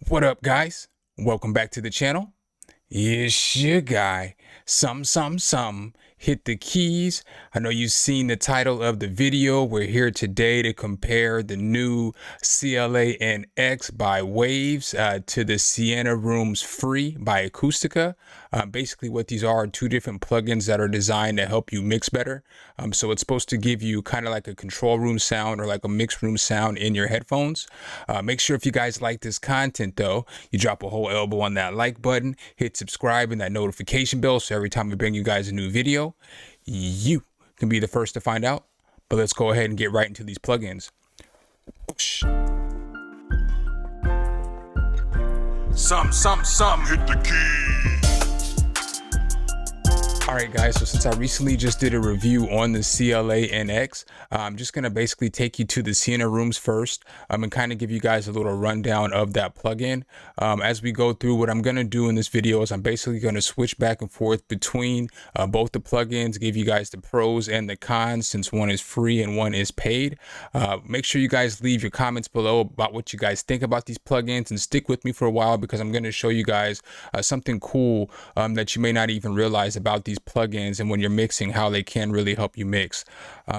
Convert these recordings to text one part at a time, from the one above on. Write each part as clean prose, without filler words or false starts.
What up, guys? Welcome back to the channel. It's your guy, Hit the keys. I know you've seen the title of the video. We're here today to compare the new CLA NX by Waves to the Sienna Rooms Free by Acoustica. Basically what these are two different plugins that are designed to help you mix better. So it's supposed to give you kind of like a control room sound or like a mix room sound in your headphones. Make sure if you guys like this content though, you drop a whole elbow on that like button, hit subscribe and that notification bell so every time we bring you guys a new video, you can be the first to find out. But let's go ahead and get right into these plugins. Hit the key. Alright guys, so since I recently just did a review on the CLA NX, I'm just going to basically take you to the Sienna Rooms first and kind of give you guys a little rundown of that plugin. As we go through, what I'm going to do in this video is I'm basically going to switch back and forth between both the plugins, give you guys the pros and the cons since one is free and one is paid. Make sure you guys leave your comments below about what you guys think about these plugins and stick with me for a while because I'm going to show you guys something cool that you may not even realize about these plugins and when you're mixing how they can really help you mix.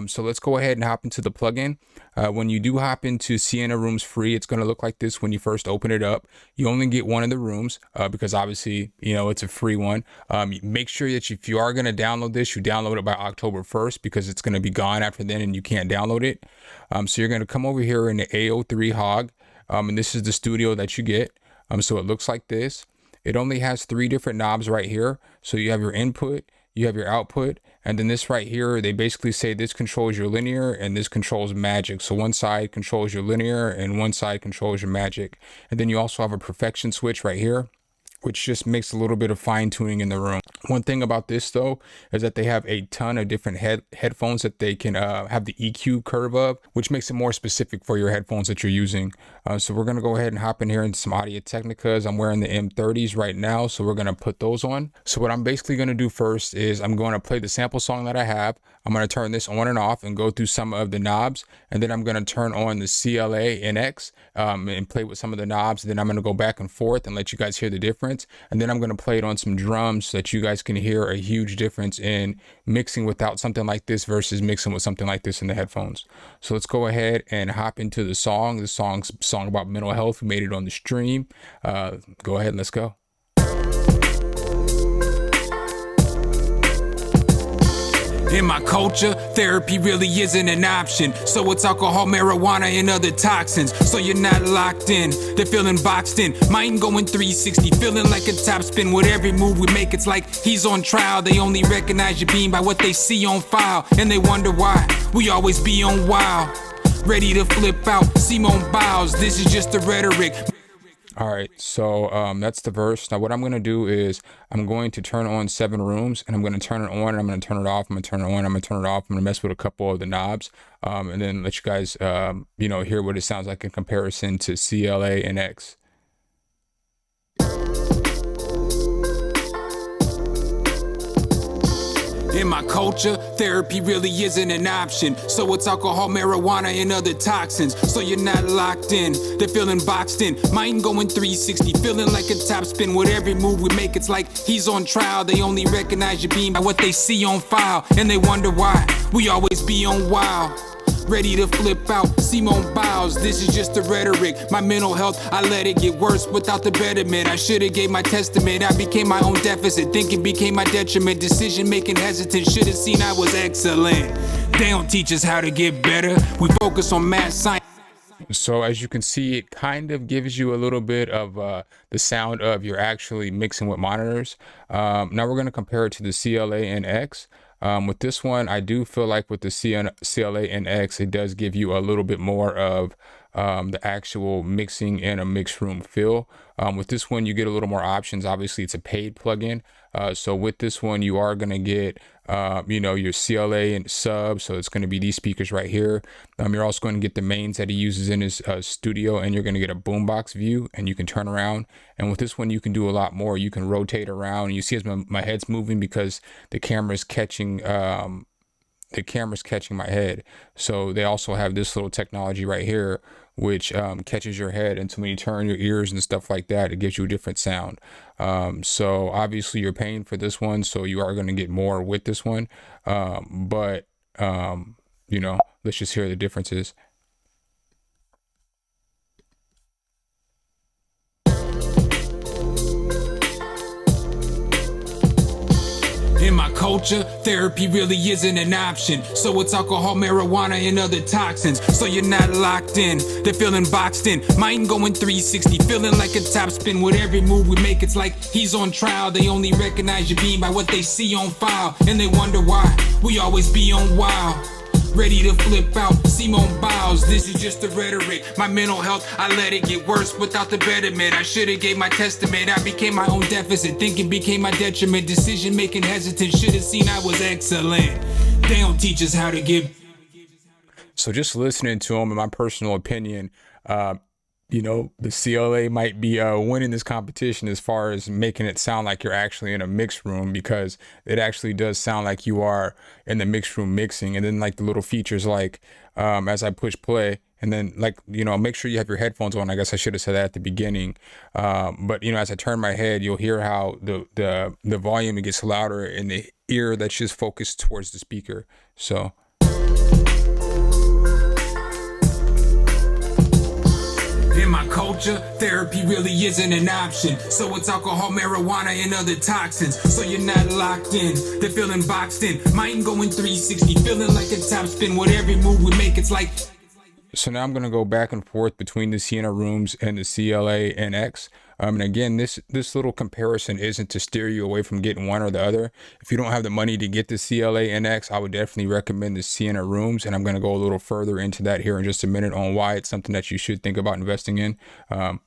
So let's go ahead and hop into the plugin. When you do hop into Sienna Rooms Free, it's going to look like this when you first open it up. You only get one of the rooms because obviously, you know, it's a free one. Make sure that if you are going to download this, you download it by October 1st because it's going to be gone after then and you can't download it. So you're going to come over here in the AO3 Hog and this is the studio that you get. So it looks like this. It only has 3 different knobs right here. So you have your input, you have your output, and then this right here, they basically say this controls your linear and this controls magic. So one side controls your linear and one side controls your magic. And then you also have a perfection switch right here, which just makes a little bit of fine tuning in the room. One thing about this though, is that they have a ton of different headphones that they can have the EQ curve of, which makes it more specific for your headphones that you're using. So we're gonna go ahead and hop in here into some Audio Technicas. I'm wearing the M30s right now, so we're gonna put those on. So what I'm basically gonna do first is I'm gonna play the sample song that I have. I'm gonna turn this on and off and go through some of the knobs, and then I'm gonna turn on the CLA NX and play with some of the knobs. And then I'm gonna go back and forth and let you guys hear the difference. And then I'm going to play it on some drums so that you guys can hear a huge difference in mixing without something like this versus mixing with something like this in the headphones. So let's go ahead and hop into the song. The song's a song about mental health. We made it on the stream. Go ahead and let's go. In my culture, therapy really isn't an option. So it's alcohol, marijuana, and other toxins. So you're not locked in, they're feeling boxed in. Mind going 360, feeling like a top spin. With every move we make, it's like he's on trial. They only recognize your being by what they see on file. And they wonder why we always be on wild. Ready to flip out, Simone Biles. This is just the rhetoric. All right, so that's the verse. Now what I'm gonna do is I'm going to turn on 7 rooms and I'm gonna turn it on and I'm gonna turn it off. I'm gonna turn it on, I'm gonna turn it off. I'm gonna mess with a couple of the knobs and then let you guys, you know, hear what it sounds like in comparison to CLA NX. In my culture, therapy really isn't an option. So it's alcohol, marijuana, and other toxins. So you're not locked in, they're feeling boxed in. Mind going 360, feeling like a top spin. With every move we make, it's like he's on trial. They only recognize your being by what they see on file. And they wonder why we always be on wild. Ready to flip out, Simone Biles. This is just the rhetoric. My mental health, I let it get worse without the betterment. I should've gave my testament. I became my own deficit. Thinking became my detriment. Decision making hesitant. Should've seen I was excellent. They don't teach us how to get better. We focus on math science. So as you can see, it kind of gives you a little bit of the sound of you're actually mixing with monitors. Now we're going to compare it to the CLA NX. With this one, I do feel like with the CLA NX, it does give you a little bit more of the actual mixing in a mixed room feel. With this one, you get a little more options. Obviously, it's a paid plugin. So with this one, you are going to get, you know, your CLA and sub. So it's going to be these speakers right here. You're also going to get the mains that he uses in his studio, and you're going to get a boombox view, and you can turn around. And with this one, you can do a lot more. You can rotate around. You see as my head's moving because the camera's catching my head. So they also have this little technology right here which catches your head. And so when you turn your ears and stuff like that, it gives you a different sound. So obviously you're paying for this one, so you are going to get more with this one. But you know, let's just hear the differences. In my culture, therapy really isn't an option. So it's alcohol, marijuana, and other toxins. So you're not locked in, they're feeling boxed in. Mind going 360, feeling like a top spin. With every move we make, it's like he's on trial. They only recognize your being by what they see on file. And they wonder why we always be on wild. Ready to flip out, Simone Biles. This is just the rhetoric. My mental health, I let it get worse without the betterment. I should've gave my testament. I became my own deficit. Thinking became my detriment. Decision making hesitant. Should've seen I was excellent. They don't teach us how to give. So just listening to him, in my personal opinion, you know, the CLA might be winning this competition as far as making it sound like you're actually in a mix room, because it actually does sound like you are in the mix room mixing. And then like the little features, like as I push play, and then like, you know, make sure you have your headphones on. I guess I should have said that at the beginning. But you know, as I turn my head, you'll hear how the volume, it gets louder in the ear that's just focused towards the speaker. So in my culture, therapy really isn't an option. So it's alcohol, marijuana, and other toxins. So you're not locked in, they're feeling boxed in. Mind going 360, feeling like a top spin. With every move we make, it's like. So now I'm going to go back and forth between the Sienna Rooms and the CLA NX. And again, this little comparison isn't to steer you away from getting one or the other. If you don't have the money to get the CLA NX, I would definitely recommend the Sienna Rooms. And I'm going to go a little further into that here in just a minute on why it's something that you should think about investing in.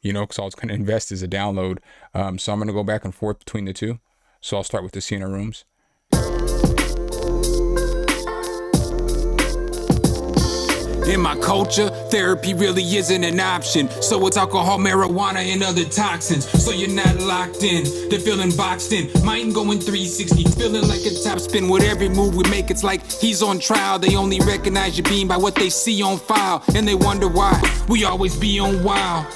You know, because all it's going to invest is a download. So I'm going to go back and forth between the two. So I'll start with the Sienna Rooms. In my culture, therapy really isn't an option. So it's alcohol, marijuana, and other toxins. So you're not locked in, they're feeling boxed in. Mind going 360, feeling like a top spin. With every move we make, it's like he's on trial. They only recognize your being by what they see on file. And they wonder why we always be on wild.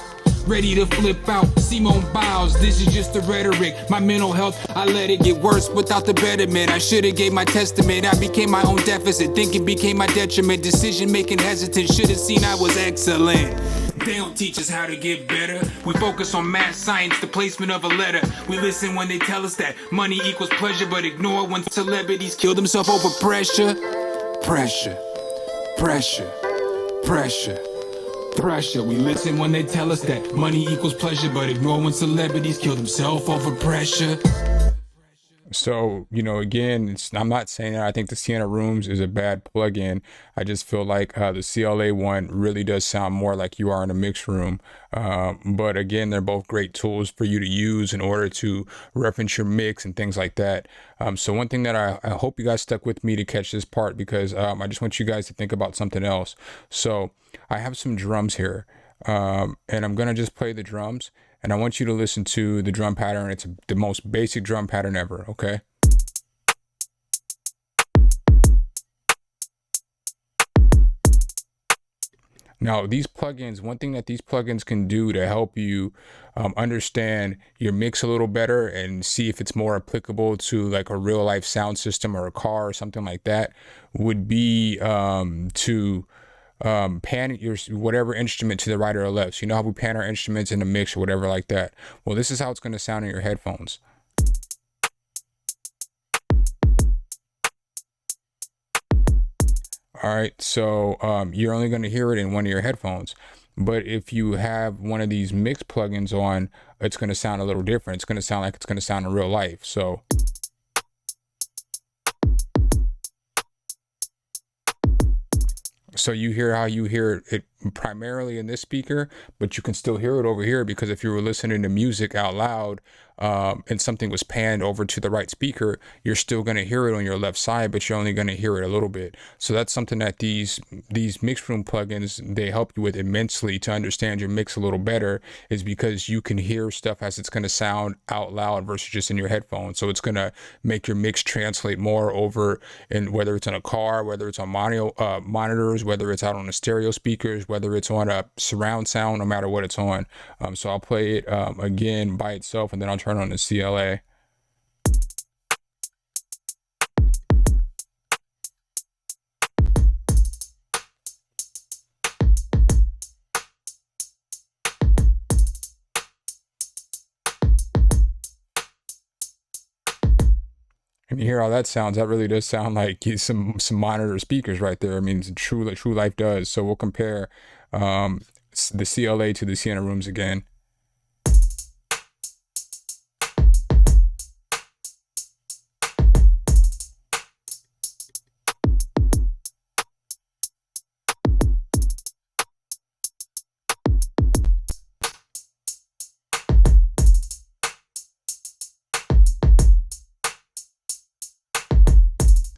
Ready to flip out, Simone Biles. This is just the rhetoric. My mental health, I let it get worse without the betterment. I should've gave my testament. I became my own deficit. Thinking became my detriment. Decision making hesitant. Should've seen I was excellent. They don't teach us how to get better. We focus on math, science, the placement of a letter. We listen when they tell us that money equals pleasure, but ignore when celebrities kill themselves over pressure. Pressure, pressure, pressure. Pressure. We listen when they tell us that money equals pleasure, but ignore when celebrities kill themselves over pressure. So, you know, again, I'm not saying that I think the Sienna Rooms is a bad plugin. I just feel like the CLA one really does sound more like you are in a mix room. But again, they're both great tools for you to use in order to reference your mix and things like that. So one thing that I hope you guys stuck with me to catch this part, because I just want you guys to think about something else. So I have some drums here, and I'm going to just play the drums. And I want you to listen to the drum pattern. It's the most basic drum pattern ever, okay? Now, these plugins, one thing that these plugins can do to help you understand your mix a little better and see if it's more applicable to like a real life sound system or a car or something like that, would be to pan your whatever instrument to the right or left. So you know how we pan our instruments in a mix or whatever like that. Well, this is how it's going to sound in your headphones. All right, so you're only going to hear it in one of your headphones. But if you have one of these mix plugins on, it's going to sound a little different. It's going to sound like it's going to sound in real life. So you hear how you hear it primarily in this speaker, but you can still hear it over here, because if you were listening to music out loud and something was panned over to the right speaker, you're still going to hear it on your left side, but you're only going to hear it a little bit. So that's something that these mix room plugins, they help you with immensely to understand your mix a little better, is because you can hear stuff as it's going to sound out loud versus just in your headphones. So it's going to make your mix translate more over, in whether it's in a car, whether it's on monitors, whether it's out on the stereo speakers, whether it's on a surround sound, no matter what it's on. So I'll play it again by itself, and then I'll turn on the CLA. And you hear how that sounds. That really does sound like some monitor speakers right there. I mean, true life does. So we'll compare the CLA to the Sienna rooms again.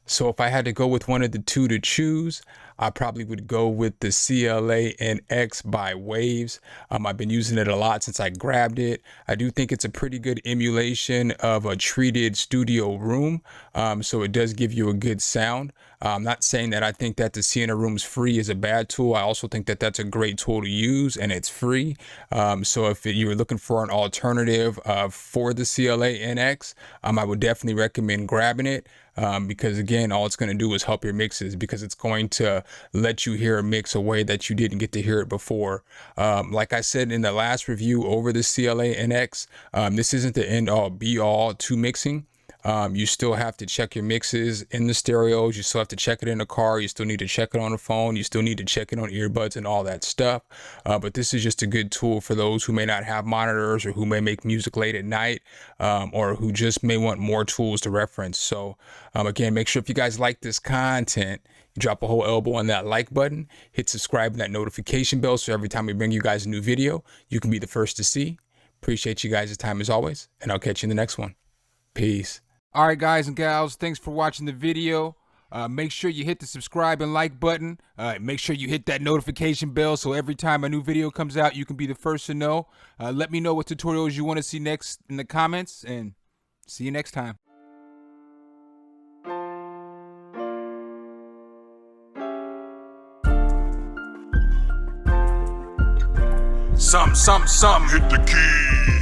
So if I had to go with one of the two to choose, I probably would go with the CLA NX by Waves. I've been using it a lot since I grabbed it. I do think it's a pretty good emulation of a treated studio room. So it does give you a good sound. I'm not saying that I think that the Sienna Rooms Free is a bad tool. I also think that that's a great tool to use, and it's free. So if you're looking for an alternative for the CLA NX, I would definitely recommend grabbing it. Because again, all it's going to do is help your mixes, because it's going to let you hear a mix a way that you didn't get to hear it before. Like I said in the last review over the CLA NX, this isn't the end all be all to mixing. You still have to check your mixes in the stereos. You still have to check it in the car. You still need to check it on the phone. You still need to check it on earbuds and all that stuff. But this is just a good tool for those who may not have monitors, or who may make music late at night, or who just may want more tools to reference. So again, make sure if you guys like this content, you drop a whole elbow on that like button, hit subscribe and that notification bell, so every time we bring you guys a new video, you can be the first to see. Appreciate you guys' time as always, and I'll catch you in the next one. Peace. All right, guys and gals, thanks for watching the video. Make sure you hit the subscribe and like button. Make sure you hit that notification bell, so every time a new video comes out, you can be the first to know. Let me know what tutorials you want to see next in the comments, and see you next time. Some hit the key.